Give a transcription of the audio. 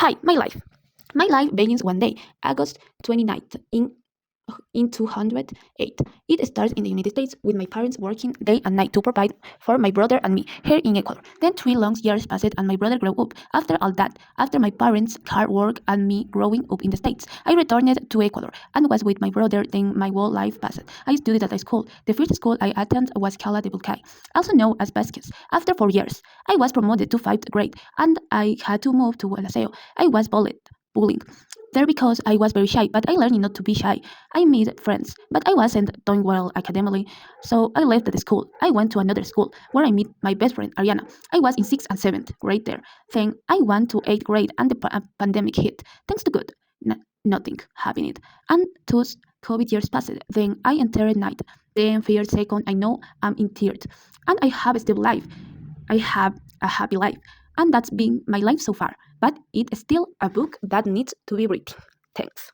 Hi, my life. My life begins one day, August 29th, in 208. It starts in the United States with my parents working day and night to provide for my brother and me here in Ecuador. Then 3 long years passed and my brother grew up. After all that, after my parents' hard work and me growing up in the States, I returned to Ecuador and was with my brother. Then my whole life passed. I studied at a school. The first school I attended was Cala de Bulcay, also known as Vasquez. After 4 years, I was promoted to 5th grade and I had to move to Guadalajara. I was bullied there because I was very shy, but I learned not to be shy. I made friends, but I wasn't doing well academically, so I left the school. I went to another school where I met my best friend Ariana. I was in 6th and 7th grade there. Then I went to 8th grade and the pandemic hit. Thanks to God, nothing happened. And thus COVID years passed. Then I entered night. Then first second I know I'm in third. And I have a stable life. I have a happy life. And that's been my life so far. But it's still a book that needs to be read. Thanks.